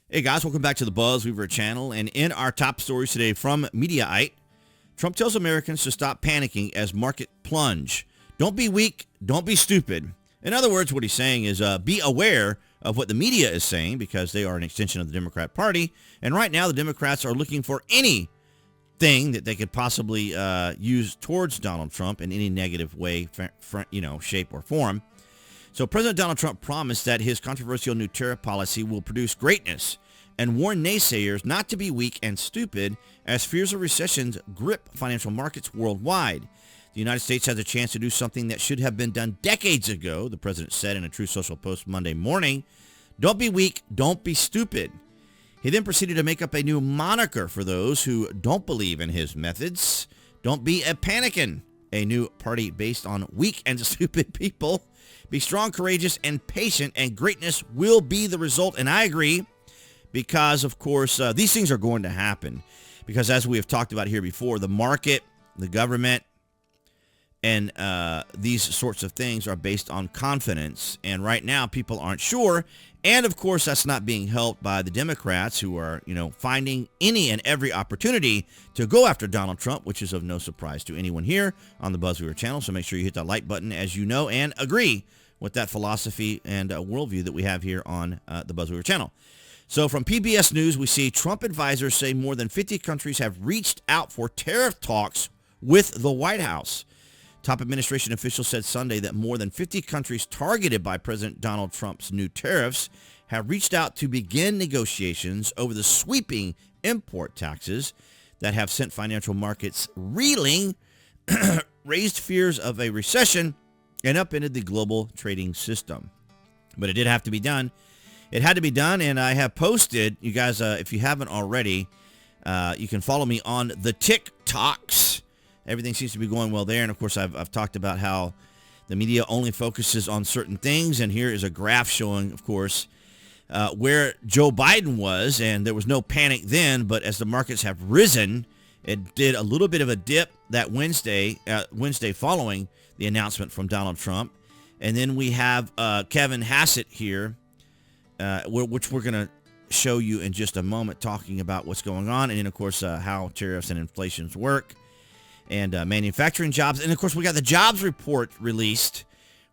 Hey guys, welcome back to the BuzWeaver channel. And in our top stories today from Mediaite, Trump tells Americans to stop panicking as market plunge. Don't be weak, don't be stupid. In other words, what he's saying is be aware of what the media is saying because they are an extension of the Democrat Party. And right now the Democrats are looking for anything that they could possibly use towards Donald Trump in any negative way, shape or form. So President Donald Trump promised that his controversial new tariff policy will produce greatness and warned naysayers not to be weak and stupid as fears of recessions grip financial markets worldwide. The United States has a chance to do something that should have been done decades ago, the president said in a Truth Social post Monday morning. Don't be weak, don't be stupid. He then proceeded to make up a new moniker for those who don't believe in his methods. Don't be a Panican, a new party based on weak and stupid people. Be strong, courageous, and patient, and greatness will be the result. And I agree because, of course, these things are going to happen. Because as we have talked about here before, the market, the government, and these sorts of things are based on confidence. And right now, people aren't sure. And, of course, that's not being helped by the Democrats who are, finding any and every opportunity to go after Donald Trump, which is of no surprise to anyone here on the BuzWeaver channel. So make sure you hit that like button, as you know, and agree with that philosophy and worldview that we have here on the BuzWeaver channel. So from PBS News, we see Trump advisors say more than 50 countries have reached out for tariff talks with the White House. Top administration officials said Sunday that more than 50 countries targeted by President Donald Trump's new tariffs have reached out to begin negotiations over the sweeping import taxes that have sent financial markets reeling, raised fears of a recession, and upended the global trading system. But it did have to be done. It had to be done, and I have posted, you guys, if you haven't already, you can follow me on the TikToks. Everything seems to be going well there. And, of course, I've talked about how the media only focuses on certain things. And here is a graph showing, of course, where Joe Biden was. And there was no panic then. But as the markets have risen, it did a little bit of a dip that Wednesday following the announcement from Donald Trump. And then we have Kevin Hassett here, which we're going to show you in just a moment, talking about what's going on. And then, of course, how tariffs and inflations work. And manufacturing jobs. And, of course, we got the jobs report released.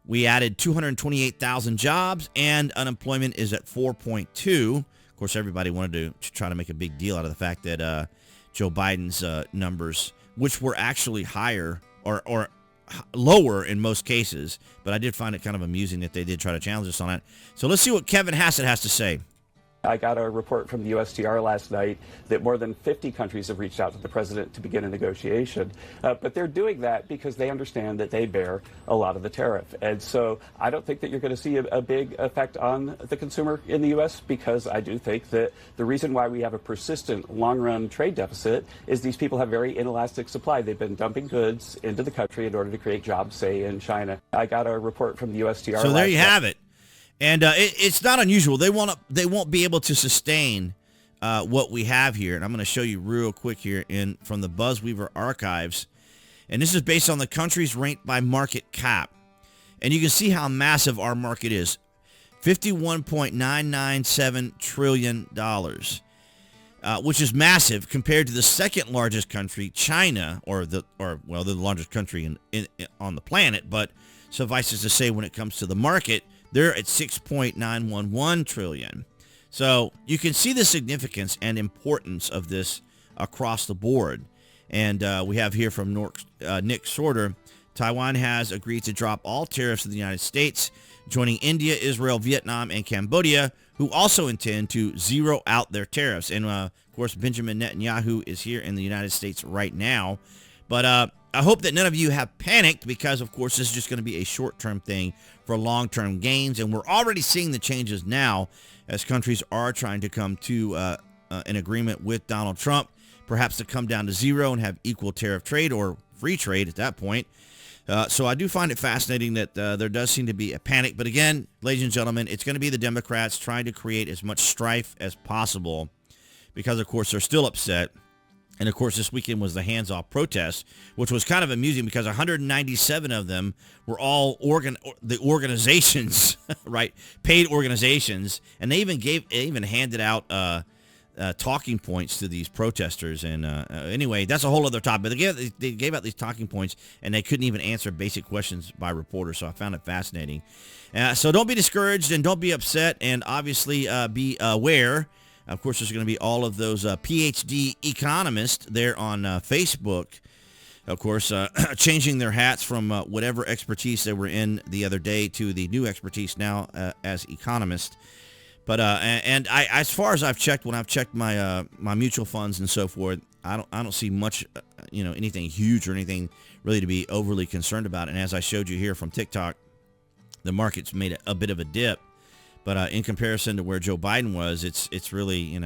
We added 228,000 jobs, and unemployment is at 4.2. Of course, everybody wanted to try to make a big deal out of the fact that Joe Biden's numbers, which were actually higher or lower in most cases, but I did find it kind of amusing that they did try to challenge us on it. So let's see what Kevin Hassett has to say. I got a report from the USTR last night that more than 50 countries have reached out to the president to begin a negotiation. But they're doing that because they understand that they bear a lot of the tariff. And so I don't think that you're going to see a big effect on the consumer in the U.S. because I do think that the reason why we have a persistent long-run trade deficit is these people have very inelastic supply. They've been dumping goods into the country in order to create jobs, say, in China. I got a report from the USTR. So there you have it. And it's not unusual. They won't be able to sustain what we have here. And I'm going to show you real quick here from the BuzWeaver archives. And this is based on the countries ranked by market cap. And you can see how massive our market is. $51.997 trillion, which is massive compared to the second largest country, China, they're the largest country on the planet. But suffices to say, when it comes to the market, they're at $6.911 trillion. So you can see the significance and importance of this across the board. And we have here from Nick Sorter, Taiwan has agreed to drop all tariffs in the United States, joining India, Israel, Vietnam, and Cambodia, who also intend to zero out their tariffs. And, of course, Benjamin Netanyahu is here in the United States right now. But I hope that none of you have panicked because, of course, this is just going to be a short-term thing for long-term gains. And we're already seeing the changes now as countries are trying to come to an agreement with Donald Trump, perhaps to come down to zero and have equal tariff trade or free trade at that point. So I do find it fascinating that there does seem to be a panic. But again, ladies and gentlemen, it's going to be the Democrats trying to create as much strife as possible because, of course, they're still upset And, of course, this weekend was the hands-off protest, which was kind of amusing because 197 of them were all the organizations, right, paid organizations. And they even handed out talking points to these protesters. And anyway, that's a whole other topic. They gave out these talking points, and they couldn't even answer basic questions by reporters. So I found it fascinating. So don't be discouraged and don't be upset. And obviously be aware. Of course, there's going to be all of those PhD economists there on Facebook, of course, changing their hats from whatever expertise they were in the other day to the new expertise now as economists. But and I, as far as I've checked, when I've checked my my mutual funds and so forth, I don't see much, anything huge or anything really to be overly concerned about. And as I showed you here from TikTok, the market's made a bit of a dip. But in comparison to where Joe Biden was, it's really,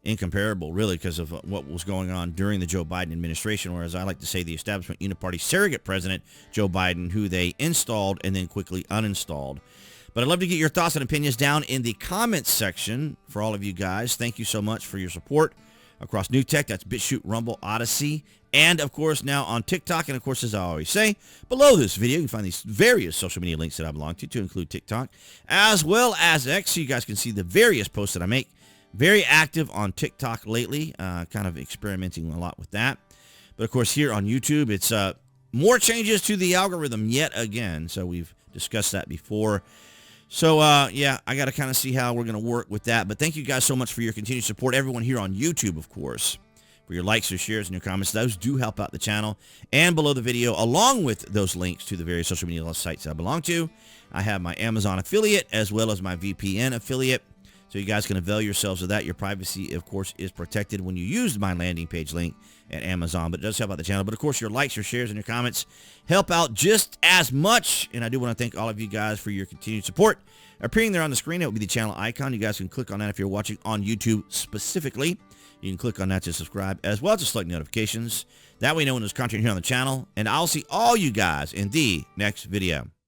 incomparable, really, because of what was going on during the Joe Biden administration, whereas I like to say the establishment uniparty surrogate president, Joe Biden, who they installed and then quickly uninstalled. But I'd love to get your thoughts and opinions down in the comments section for all of you guys. Thank you so much for your support across New Tech. That's BitChute, Rumble, Odyssey, and, of course, now on TikTok. And, of course, as I always say, below this video, you can find these various social media links that I belong to include TikTok, as well as X, so you guys can see the various posts that I make. Very active on TikTok lately, kind of experimenting a lot with that. But, of course, here on YouTube, it's more changes to the algorithm yet again. So we've discussed that before. So, yeah, I got to kind of see how we're going to work with that. But thank you guys so much for your continued support. Everyone here on YouTube, of course, for your likes, your shares, and your comments. Those do help out the channel. And below the video, along with those links to the various social media sites I belong to, I have my Amazon affiliate as well as my VPN affiliate. So you guys can avail yourselves of that. Your privacy, of course, is protected when you use my landing page link at Amazon. But it does help out the channel. But, of course, your likes, your shares, and your comments help out just as much. And I do want to thank all of you guys for your continued support. Appearing there on the screen, it will be the channel icon. You guys can click on that if you're watching on YouTube specifically. You can click on that to subscribe, as well as to select notifications. That way you know when there's content here on the channel. And I'll see all you guys in the next video.